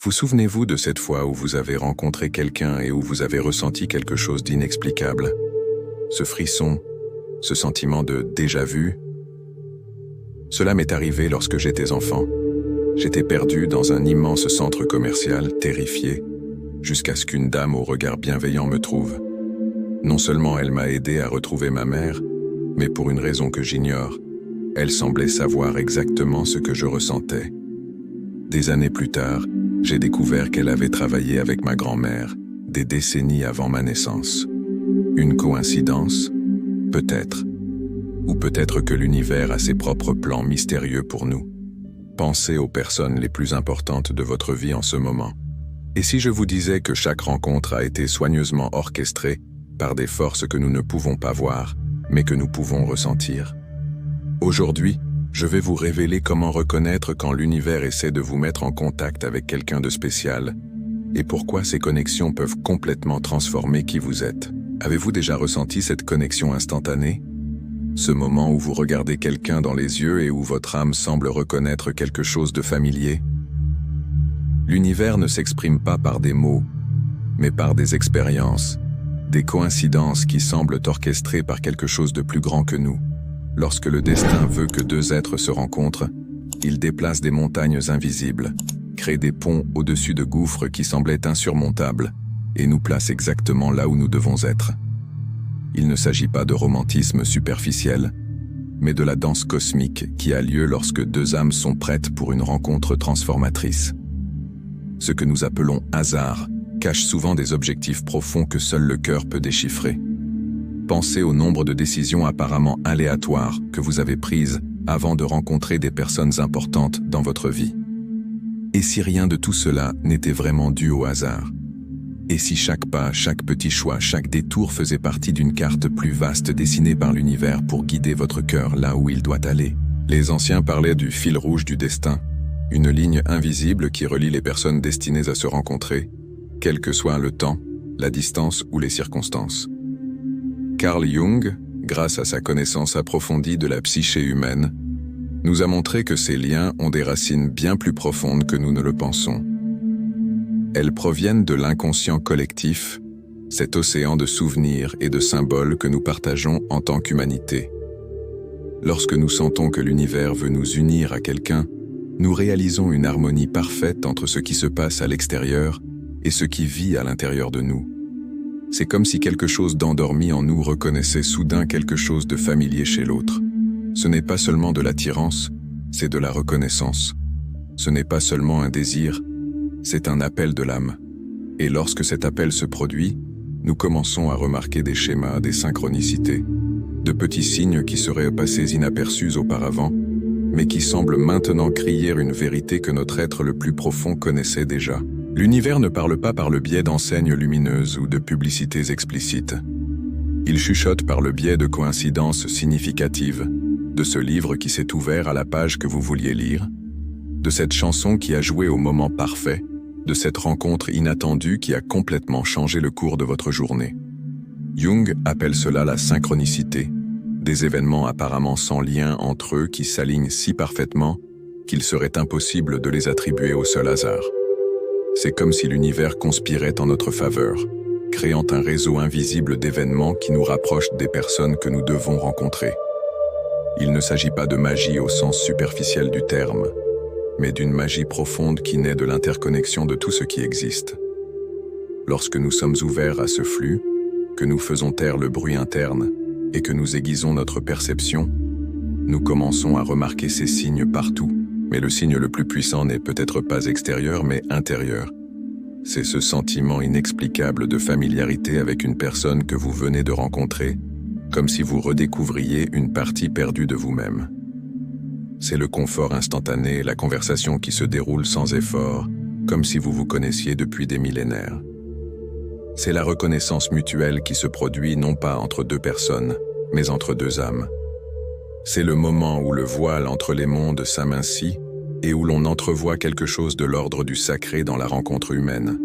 Vous souvenez-vous de cette fois où vous avez rencontré quelqu'un et où vous avez ressenti quelque chose d'inexplicable? Ce frisson, ce sentiment de déjà-vu? Cela m'est arrivé lorsque j'étais enfant. J'étais perdu dans un immense centre commercial, terrifié, jusqu'à ce qu'une dame au regard bienveillant me trouve. Non seulement elle m'a aidé à retrouver ma mère, mais pour une raison que j'ignore, elle semblait savoir exactement ce que je ressentais. Des années plus tard, j'ai découvert qu'elle avait travaillé avec ma grand-mère, des décennies avant ma naissance. Une coïncidence? Peut-être. Ou peut-être que l'univers a ses propres plans mystérieux pour nous. Pensez aux personnes les plus importantes de votre vie en ce moment. Et si je vous disais que chaque rencontre a été soigneusement orchestrée par des forces que nous ne pouvons pas voir, mais que nous pouvons ressentir? Aujourd'hui, je vais vous révéler comment reconnaître quand l'univers essaie de vous mettre en contact avec quelqu'un de spécial et pourquoi ces connexions peuvent complètement transformer qui vous êtes. Avez-vous déjà ressenti cette connexion instantanée? Ce moment où vous regardez quelqu'un dans les yeux et où votre âme semble reconnaître quelque chose de familier? L'univers ne s'exprime pas par des mots, mais par des expériences, des coïncidences qui semblent orchestrées par quelque chose de plus grand que nous. Lorsque le destin veut que deux êtres se rencontrent, il déplace des montagnes invisibles, crée des ponts au-dessus de gouffres qui semblaient insurmontables, et nous place exactement là où nous devons être. Il ne s'agit pas de romantisme superficiel, mais de la danse cosmique qui a lieu lorsque deux âmes sont prêtes pour une rencontre transformatrice. Ce que nous appelons hasard cache souvent des objectifs profonds que seul le cœur peut déchiffrer. Pensez au nombre de décisions apparemment aléatoires que vous avez prises avant de rencontrer des personnes importantes dans votre vie. Et si rien de tout cela n'était vraiment dû au hasard? Et si chaque pas, chaque petit choix, chaque détour faisait partie d'une carte plus vaste dessinée par l'univers pour guider votre cœur là où il doit aller? Les anciens parlaient du fil rouge du destin, une ligne invisible qui relie les personnes destinées à se rencontrer, quel que soit le temps, la distance ou les circonstances. Carl Jung, grâce à sa connaissance approfondie de la psyché humaine, nous a montré que ces liens ont des racines bien plus profondes que nous ne le pensons. Elles proviennent de l'inconscient collectif, cet océan de souvenirs et de symboles que nous partageons en tant qu'humanité. Lorsque nous sentons que l'univers veut nous unir à quelqu'un, nous réalisons une harmonie parfaite entre ce qui se passe à l'extérieur et ce qui vit à l'intérieur de nous. C'est comme si quelque chose d'endormi en nous reconnaissait soudain quelque chose de familier chez l'autre. Ce n'est pas seulement de l'attirance, c'est de la reconnaissance. Ce n'est pas seulement un désir, c'est un appel de l'âme. Et lorsque cet appel se produit, nous commençons à remarquer des schémas, des synchronicités, de petits signes qui seraient passés inaperçus auparavant, mais qui semblent maintenant crier une vérité que notre être le plus profond connaissait déjà. L'univers ne parle pas par le biais d'enseignes lumineuses ou de publicités explicites. Il chuchote par le biais de coïncidences significatives, de ce livre qui s'est ouvert à la page que vous vouliez lire, de cette chanson qui a joué au moment parfait, de cette rencontre inattendue qui a complètement changé le cours de votre journée. Jung appelle cela la synchronicité, des événements apparemment sans lien entre eux qui s'alignent si parfaitement qu'il serait impossible de les attribuer au seul hasard. C'est comme si l'univers conspirait en notre faveur, créant un réseau invisible d'événements qui nous rapprochent des personnes que nous devons rencontrer. Il ne s'agit pas de magie au sens superficiel du terme, mais d'une magie profonde qui naît de l'interconnexion de tout ce qui existe. Lorsque nous sommes ouverts à ce flux, que nous faisons taire le bruit interne et que nous aiguisons notre perception, nous commençons à remarquer ces signes partout. Mais le signe le plus puissant n'est peut-être pas extérieur, mais intérieur. C'est ce sentiment inexplicable de familiarité avec une personne que vous venez de rencontrer, comme si vous redécouvriez une partie perdue de vous-même. C'est le confort instantané, la conversation qui se déroule sans effort, comme si vous vous connaissiez depuis des millénaires. C'est la reconnaissance mutuelle qui se produit non pas entre deux personnes, mais entre deux âmes. C'est le moment où le voile entre les mondes s'amincit et où l'on entrevoit quelque chose de l'ordre du sacré dans la rencontre humaine.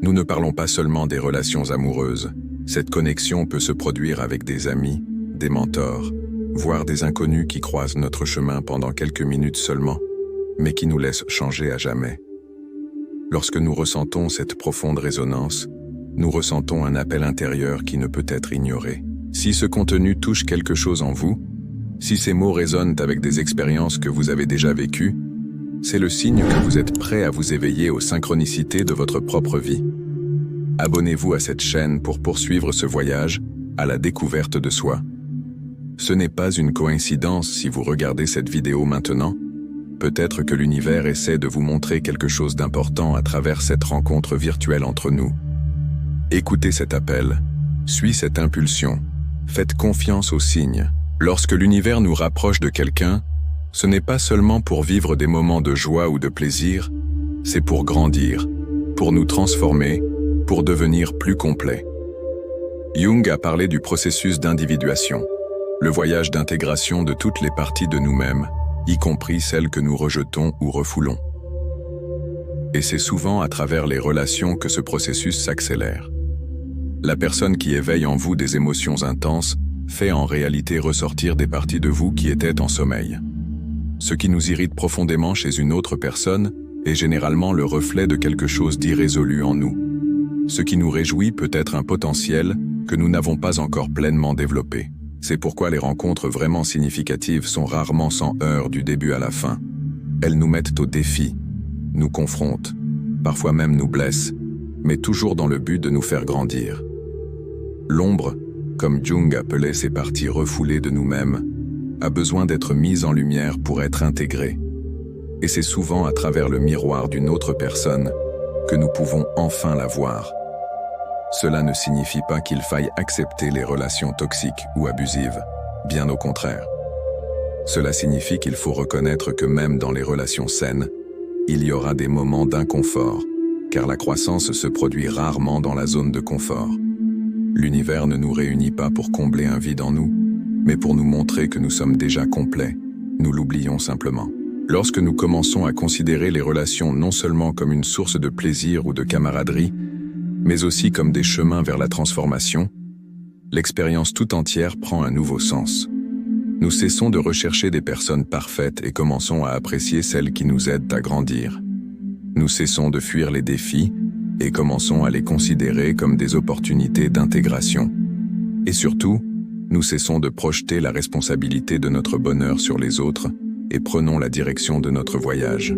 Nous ne parlons pas seulement des relations amoureuses. Cette connexion peut se produire avec des amis, des mentors, voire des inconnus qui croisent notre chemin pendant quelques minutes seulement, mais qui nous laissent changer à jamais. Lorsque nous ressentons cette profonde résonance, nous ressentons un appel intérieur qui ne peut être ignoré. Si ce contenu touche quelque chose en vous, si ces mots résonnent avec des expériences que vous avez déjà vécues, c'est le signe que vous êtes prêt à vous éveiller aux synchronicités de votre propre vie. Abonnez-vous à cette chaîne pour poursuivre ce voyage à la découverte de soi. Ce n'est pas une coïncidence si vous regardez cette vidéo maintenant. Peut-être que l'univers essaie de vous montrer quelque chose d'important à travers cette rencontre virtuelle entre nous. Écoutez cet appel, suivez cette impulsion, faites confiance aux signes. Lorsque l'univers nous rapproche de quelqu'un, ce n'est pas seulement pour vivre des moments de joie ou de plaisir, c'est pour grandir, pour nous transformer, pour devenir plus complets. Jung a parlé du processus d'individuation, le voyage d'intégration de toutes les parties de nous-mêmes, y compris celles que nous rejetons ou refoulons. Et c'est souvent à travers les relations que ce processus s'accélère. La personne qui éveille en vous des émotions intenses fait en réalité ressortir des parties de vous qui étaient en sommeil. Ce qui nous irrite profondément chez une autre personne est généralement le reflet de quelque chose d'irrésolu en nous. Ce qui nous réjouit peut être un potentiel que nous n'avons pas encore pleinement développé. C'est pourquoi les rencontres vraiment significatives sont rarement sans heurts du début à la fin. Elles nous mettent au défi, nous confrontent, parfois même nous blessent, mais toujours dans le but de nous faire grandir. L'ombre, comme Jung appelait ces parties refoulées de nous-mêmes, a besoin d'être mise en lumière pour être intégrée. Et c'est souvent à travers le miroir d'une autre personne que nous pouvons enfin la voir. Cela ne signifie pas qu'il faille accepter les relations toxiques ou abusives, bien au contraire. Cela signifie qu'il faut reconnaître que même dans les relations saines, il y aura des moments d'inconfort, car la croissance se produit rarement dans la zone de confort. L'univers ne nous réunit pas pour combler un vide en nous, mais pour nous montrer que nous sommes déjà complets. Nous l'oublions simplement. Lorsque nous commençons à considérer les relations non seulement comme une source de plaisir ou de camaraderie, mais aussi comme des chemins vers la transformation, l'expérience tout entière prend un nouveau sens. Nous cessons de rechercher des personnes parfaites et commençons à apprécier celles qui nous aident à grandir. Nous cessons de fuir les défis et commençons à les considérer comme des opportunités d'intégration. Et surtout, nous cessons de projeter la responsabilité de notre bonheur sur les autres et prenons la direction de notre voyage.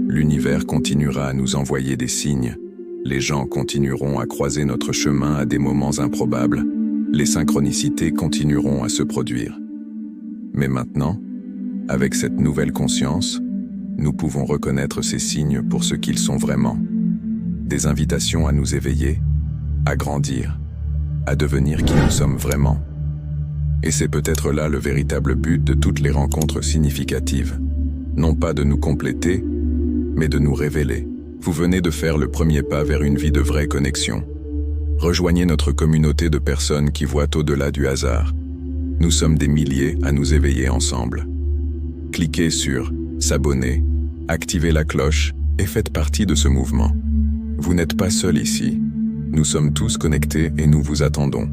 L'univers continuera à nous envoyer des signes. Les gens continueront à croiser notre chemin à des moments improbables. Les synchronicités continueront à se produire. Mais maintenant, avec cette nouvelle conscience, nous pouvons reconnaître ces signes pour ce qu'ils sont vraiment. Des invitations à nous éveiller, à grandir, à devenir qui nous sommes vraiment. Et c'est peut-être là le véritable but de toutes les rencontres significatives. Non pas de nous compléter, mais de nous révéler. Vous venez de faire le premier pas vers une vie de vraie connexion. Rejoignez notre communauté de personnes qui voient au-delà du hasard. Nous sommes des milliers à nous éveiller ensemble. Cliquez sur « S'abonner », activez la cloche et faites partie de ce mouvement. Vous n'êtes pas seul ici. Nous sommes tous connectés et nous vous attendons.